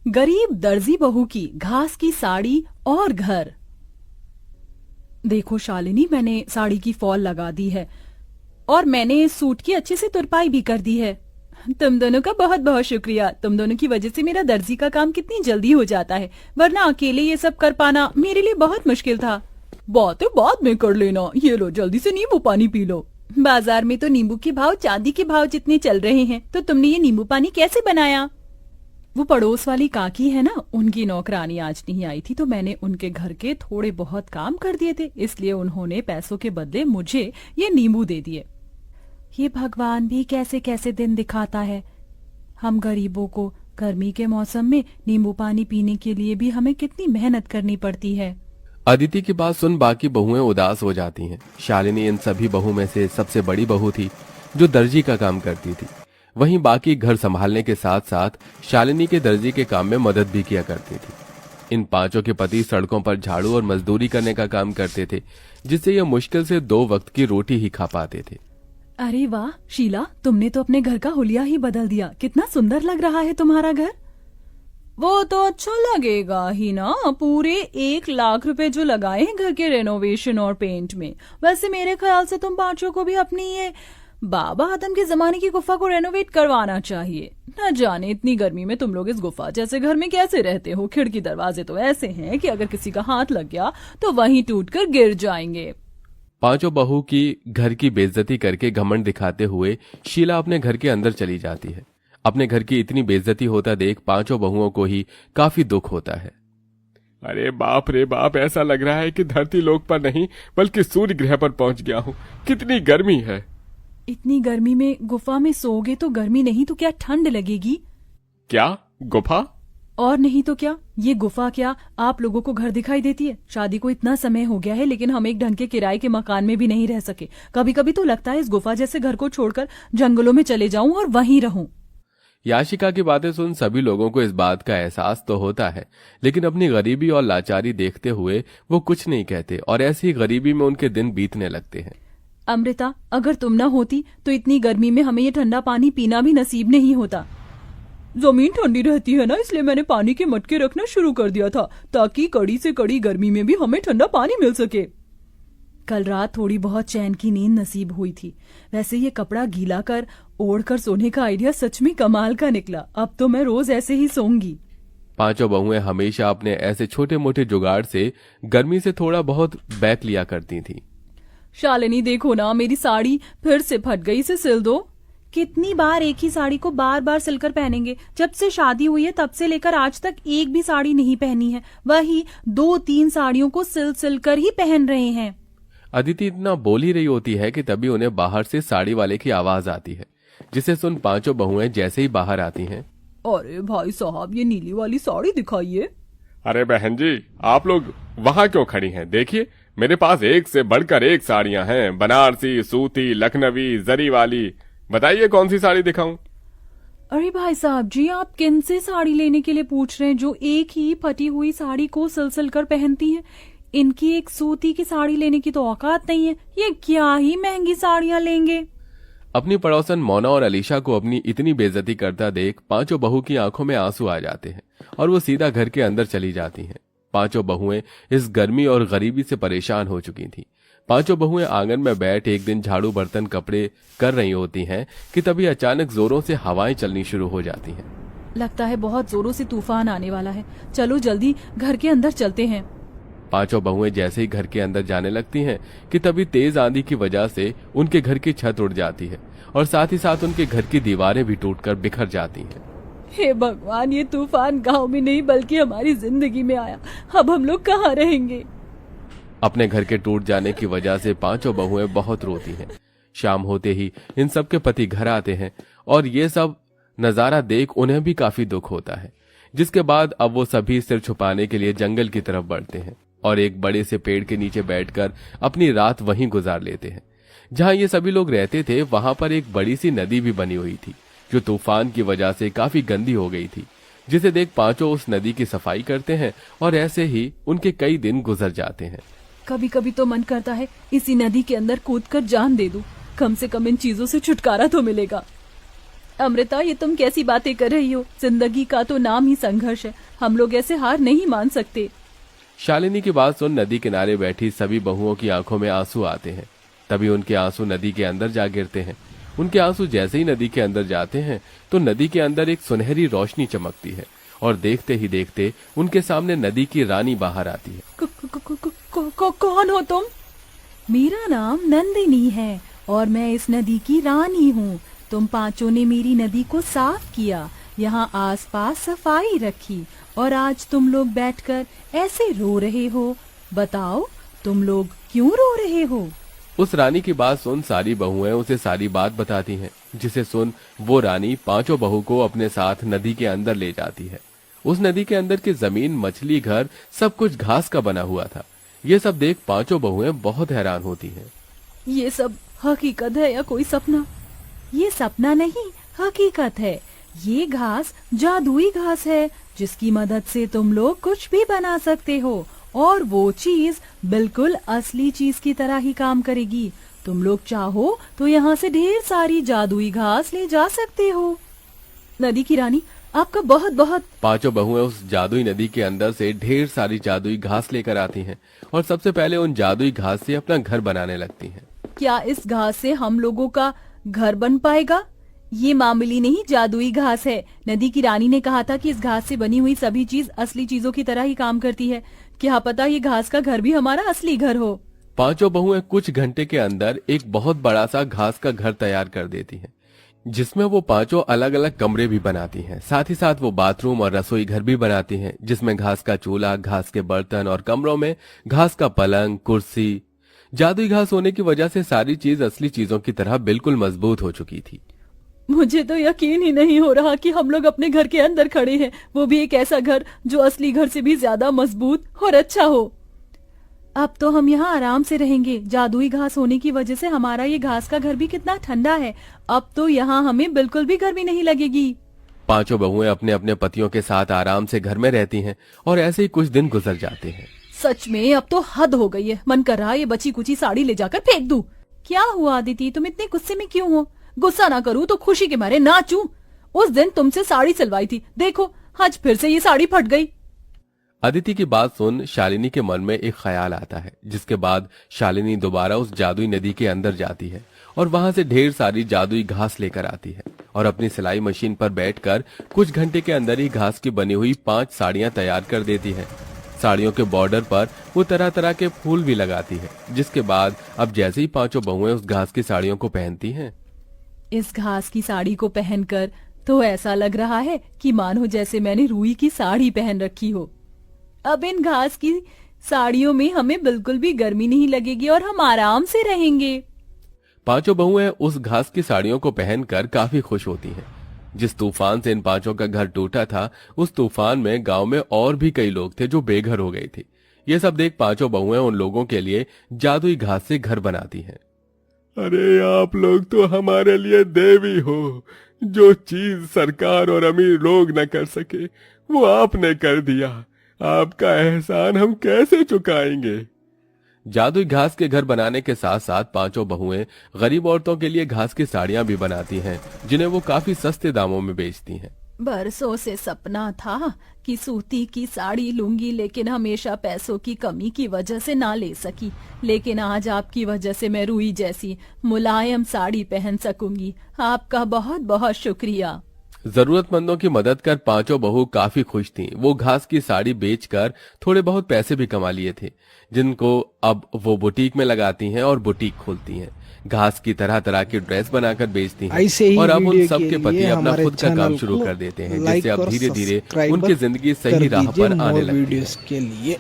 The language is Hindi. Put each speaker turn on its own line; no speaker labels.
गरीब दर्जी बहू की घास की साड़ी और घर। देखो शालिनी, मैंने साड़ी की फॉल लगा दी है और मैंने सूट की अच्छे से तुरपाई भी कर दी है। तुम दोनों का बहुत बहुत शुक्रिया। तुम दोनों की वजह से मेरा दर्जी का काम कितनी जल्दी हो जाता है, वरना अकेले ये सब कर पाना मेरे लिए बहुत मुश्किल था। बातें बाद में कर लेना, ये लो जल्दी से नींबू पानी पी लो। बाजार में तो नींबू के भाव चांदी के भाव जितने चल रहे हैं, तो तुमने ये नींबू पानी कैसे बनाया? वो पड़ोस वाली काकी है ना, उनकी नौकरानी आज नहीं आई थी, तो मैंने उनके घर के थोड़े बहुत काम कर दिए थे, इसलिए उन्होंने पैसों के बदले मुझे ये नींबू दे दिए। ये भगवान भी कैसे कैसे दिन दिखाता है। हम गरीबों को गर्मी के मौसम में नींबू पानी पीने के लिए भी हमें कितनी मेहनत करनी पड़ती है।
अदिति की बात सुन बाकी बहुएं उदास हो जाती हैं। शालिनी इन सभी बहू में से सबसे बड़ी बहू थी जो दर्जी का काम करती थी। वहीं बाकी घर संभालने के साथ साथ शालिनी के दर्जी के काम में मदद भी किया करती थी। इन पांचों के पति सड़कों पर झाड़ू और मजदूरी करने का काम करते थे, जिससे ये मुश्किल से 2 वक्त की रोटी ही खा पाते थे।
अरे वाह शीला, तुमने तो अपने घर का हुलिया ही बदल दिया। कितना सुंदर लग रहा है तुम्हारा घर। वो तो अच्छा लगेगा ही ना, पूरे 1 लाख रुपए जो लगाए हैं घर के रेनोवेशन और पेंट में। वैसे मेरे ख्याल से तुम पांचों को भी अपनी ये बाबा आदम के जमाने की गुफा को रेनोवेट करवाना चाहिए। न जाने इतनी गर्मी में तुम लोग इस गुफा जैसे घर में कैसे रहते हो। खिड़की दरवाजे तो ऐसे हैं कि अगर किसी का हाथ लग गया तो वहीं टूटकर गिर जाएंगे।
पांचों बहू की घर की बेइज्जती करके घमंड दिखाते हुए शीला अपने घर के अंदर चली जाती है। अपने घर की इतनी बेइज्जती होता देख पांचों बहुओं को ही काफी दुख होता है।
अरे बाप रे बाप, ऐसा लग रहा है कि धरती लोक पर नहीं बल्कि सूर्य ग्रह पर पहुंच गया हूँ। कितनी गर्मी है।
इतनी गर्मी में गुफा में सोओगे तो गर्मी नहीं तो क्या ठंड लगेगी?
क्या गुफा?
और नहीं तो क्या, ये गुफा क्या आप लोगों को घर दिखाई देती है? शादी को इतना समय हो गया है लेकिन हम एक ढंग के किराए के मकान में भी नहीं रह सके। कभी कभी तो लगता है इस गुफा जैसे घर को छोड़कर जंगलों में चले जाऊं और वहीं रहूं।
याशिका की बातें सुन सभी लोगों को इस बात का एहसास तो होता है, लेकिन अपनी गरीबी और लाचारी देखते हुए वो कुछ नहीं कहते और ऐसी ही गरीबी में उनके दिन बीतने लगते हैं।
अमृता, अगर तुम न होती तो इतनी गर्मी में हमें ये ठंडा पानी पीना भी नसीब नहीं होता। जमीन ठंडी रहती है ना, इसलिए मैंने पानी के मटके रखना शुरू कर दिया था ताकि कड़ी से कड़ी गर्मी में भी हमें ठंडा पानी मिल सके। कल रात थोड़ी बहुत चैन की नींद नसीब हुई थी। वैसे ये कपड़ा गीला कर ओढ़ कर सोने का आइडिया सच में कमाल का निकला। अब तो मैं रोज ऐसे ही सोऊंगी।
पांचों बहुएं हमेशा अपने ऐसे छोटे मोटे जुगाड़ से गर्मी से थोड़ा बहुत बैक लिया करती थी।
शालिनी देखो ना, मेरी साड़ी फिर से फट गई, इसे सिल दो। कितनी बार एक ही साड़ी को बार बार सिलकर पहनेंगे? जब से शादी हुई है तब से लेकर आज तक एक भी साड़ी नहीं पहनी है। वही 2-3 साड़ियों को सिल कर ही पहन रहे हैं।
अदिति इतना बोल ही रही होती है कि तभी उन्हें बाहर से साड़ी वाले की आवाज आती है, जिसे सुन पांचों बहुएं जैसे ही बाहर आती हैं।
अरे भाई साहब, ये नीली वाली साड़ी दिखाइए।
अरे बहन जी, आप लोग वहाँ क्यों खड़ी हैं? देखिए मेरे पास एक से बढ़कर एक साड़ियाँ हैं, बनारसी, सूती, लखनवी, जरी वाली। बताइए कौन सी साड़ी दिखाऊं?
अरे भाई साहब जी, आप किन से साड़ी लेने के लिए पूछ रहे हैं जो एक ही फटी हुई साड़ी को सिल कर पहनती हैं? इनकी एक सूती की साड़ी लेने की तो औकात नहीं है। ये क्या ही महंगी साड़ियाँ लेंगे।
अपनी पड़ोसन मोना और अलीशा को अपनी इतनी बेइज्जती करता देख पांचों बहू की आंखों में आंसू आ जाते हैं और वो सीधा घर के अंदर चली जाती हैं। पांचों बहुएं इस गर्मी और गरीबी से परेशान हो चुकी थीं। पांचों बहुएं आंगन में बैठ एक दिन झाड़ू बर्तन कपड़े कर रही होती हैं कि तभी अचानक जोरों से हवाएं चलनी शुरू हो जाती हैं।
लगता है बहुत जोरों से तूफान आने वाला है। चलो जल्दी घर के अंदर चलते हैं।
पांचों बहुएं जैसे ही घर के अंदर जाने लगती हैं कि तभी तेज आंधी की वजह से उनके घर की छत उड़ जाती है और साथ ही साथ उनके घर की दीवारें भी टूटकर बिखर जाती हैं।
हे भगवान, ये तूफान गांव में नहीं बल्कि हमारी जिंदगी में आया। अब हम लोग कहाँ रहेंगे?
अपने घर के टूट जाने की वजह से पांचों बहुएं बहुत रोती हैं। शाम होते ही इन सब के पति घर आते हैं और ये सब नजारा देख उन्हें भी काफी दुख होता है, जिसके बाद अब वो सभी सिर छुपाने के लिए जंगल की तरफ बढ़ते हैं और एक बड़े से पेड़ के नीचे बैठकर अपनी रात वहीं गुजार लेते हैं। जहां ये सभी लोग रहते थे वहां पर एक बड़ी सी नदी भी बनी हुई थी जो तूफान की वजह से काफी गंदी हो गई थी, जिसे देख पांचों उस नदी की सफाई करते हैं और ऐसे ही उनके कई दिन गुजर जाते हैं।
कभी कभी तो मन करता है इसी नदी के अंदर कूदकर जान दे दूं, कम से कम इन चीजों से छुटकारा तो मिलेगा। अमृता, ये तुम कैसी बातें कर रही हो? जिंदगी का तो नाम ही संघर्ष है, हम लोग ऐसे हार नहीं मान सकते।
शालिनी की बात सुन नदी किनारे बैठी सभी बहुओं की आंखों में आंसू आते हैं। तभी उनके आंसू नदी के अंदर जा गिरते हैं। उनके आंसू जैसे ही नदी के अंदर जाते हैं तो नदी के अंदर एक सुनहरी रोशनी चमकती है और देखते ही देखते उनके सामने नदी की रानी बाहर आती है।
कौन हो तुम? मेरा नाम नंदिनी है और मैं इस नदी की रानी हूँ। तुम पांचों ने मेरी नदी को साफ किया, यहाँ आसपास सफाई रखी और आज तुम लोग बैठकर ऐसे रो रहे हो। बताओ, तुम लोग क्यों रो रहे हो?
उस रानी की बात सुन सारी बहुएं उसे सारी बात बताती हैं, जिसे सुन वो रानी पांचों बहू को अपने साथ नदी के अंदर ले जाती है। उस नदी के अंदर की जमीन, मछली, घर सब कुछ घास का बना हुआ था। ये सब देख पांचों बहुएं बहुत हैरान होती हैं।
ये सब हकीकत है या कोई सपना? ये सपना नहीं, हकीकत है। ये घास जादुई घास है जिसकी मदद से तुम लोग कुछ भी बना सकते हो और वो चीज बिल्कुल असली चीज की तरह ही काम करेगी। तुम लोग चाहो तो यहाँ से ढेर सारी जादुई घास ले जा सकते हो। नदी की रानी, आपका बहुत बहुत।
पांचों बहुएं उस जादुई नदी के अंदर से ढेर सारी जादुई घास लेकर आती हैं और सबसे पहले उन जादुई घास से अपना घर बनाने लगती हैं।
क्या इस घास से हम लोगों का घर बन पाएगा? ये मामूली नहीं, जादुई घास है। नदी की रानी ने कहा था कि इस घास से बनी हुई सभी चीज असली चीजों की तरह ही काम करती है। क्या पता ये घास का घर भी हमारा असली घर हो।
पांचों बहुएं कुछ घंटे के अंदर एक बहुत बड़ा सा घास का घर तैयार कर देती हैं, जिसमें वो पांचों अलग अलग कमरे भी बनाती हैं। साथ ही साथ वो बाथरूम और रसोई घर भी बनाती हैं, जिसमें घास का चूल्हा, घास के बर्तन और कमरों में घास का पलंग, कुर्सी। जादुई घास होने की वजह से सारी चीज असली चीजों की तरह बिल्कुल मजबूत हो चुकी थी।
मुझे तो यकीन ही नहीं हो रहा कि हम लोग अपने घर के अंदर खड़े हैं, वो भी एक ऐसा घर जो असली घर से भी ज्यादा मजबूत और अच्छा हो। अब तो हम यहाँ आराम से रहेंगे। जादुई घास होने की वजह से हमारा ये घास का घर भी कितना ठंडा है। अब तो यहाँ हमें बिल्कुल भी गर्मी नहीं लगेगी।
पांचों बहुएं अपने अपने पतियों के साथ आराम से घर में रहती हैं और ऐसे ही कुछ दिन गुजर जाते हैं।
सच में अब तो हद हो गई है। मन कर रहा है ये बची कुची साड़ी ले जाकर फेंक दूं। क्या हुआ अदिति, तुम इतने गुस्से में क्यों हो? गुस्सा ना करूं तो खुशी के मारे नाचूं। उस दिन तुमसे साड़ी सिलवाई थी, देखो आज फिर से ये साड़ी फट गई।
अदिति की बात सुन शालिनी के मन में एक ख्याल आता है, जिसके बाद शालिनी दोबारा उस जादुई नदी के अंदर जाती है और वहां से ढेर सारी जादुई घास लेकर आती है और अपनी सिलाई मशीन पर बैठकर कुछ घंटे के अंदर ही घास की बनी हुई 5 साड़ियां तैयार कर देती है। साड़ियों के बॉर्डर पर वो तरह तरह के फूल भी लगाती है, जिसके बाद अब जैसे ही पांचों बहुएं उस घास की साड़ियों को पहनती हैं,
इस घास की साड़ी को पहनकर तो ऐसा लग रहा है कि मानो जैसे मैंने रुई की साड़ी पहन रखी हो। अब इन घास की साड़ियों में हमें बिल्कुल भी गर्मी नहीं लगेगी और हम आराम से रहेंगे।
पांचों बहुएं उस घास की साड़ियों को पहनकर काफी खुश होती हैं। जिस तूफान से इन पांचों का घर टूटा था, उस तूफान में गांव में और भी कई लोग थे जो बेघर हो गए थे। ये सब देख पांचों बहुएं उन लोगों के लिए जादुई घास से घर बनाती हैं।
अरे आप लोग तो हमारे लिए देवी हो। जो चीज सरकार और अमीर लोग न कर सके वो आपने कर दिया। आपका एहसान हम कैसे चुकाएंगे।
जादुई घास के घर बनाने के साथ साथ पांचों बहुएं गरीब औरतों के लिए घास की साड़ियां भी बनाती हैं, जिन्हें वो काफी सस्ते दामों में बेचती हैं।
बरसों से सपना था कि सूती की साड़ी लूंगी, लेकिन हमेशा पैसों की कमी की वजह से ना ले सकी। लेकिन आज आपकी वजह से मैं रुई जैसी मुलायम साड़ी पहन सकूंगी। आपका बहुत बहुत शुक्रिया।
जरूरतमंदों की मदद कर पांचों बहू काफी खुश थीं। वो घास की साड़ी बेचकर थोड़े बहुत पैसे भी कमा लिए थे, जिनको अब वो बुटीक में लगाती हैं और बुटीक खोलती हैं। घास की तरह तरह की ड्रेस बनाकर बेचती हैं और अब उन सब के पति अपना खुद का काम शुरू कर देते हैं, जिससे अब धीरे धीरे उनकी जिंदगी सही राह पर आने लगती है।
के लिए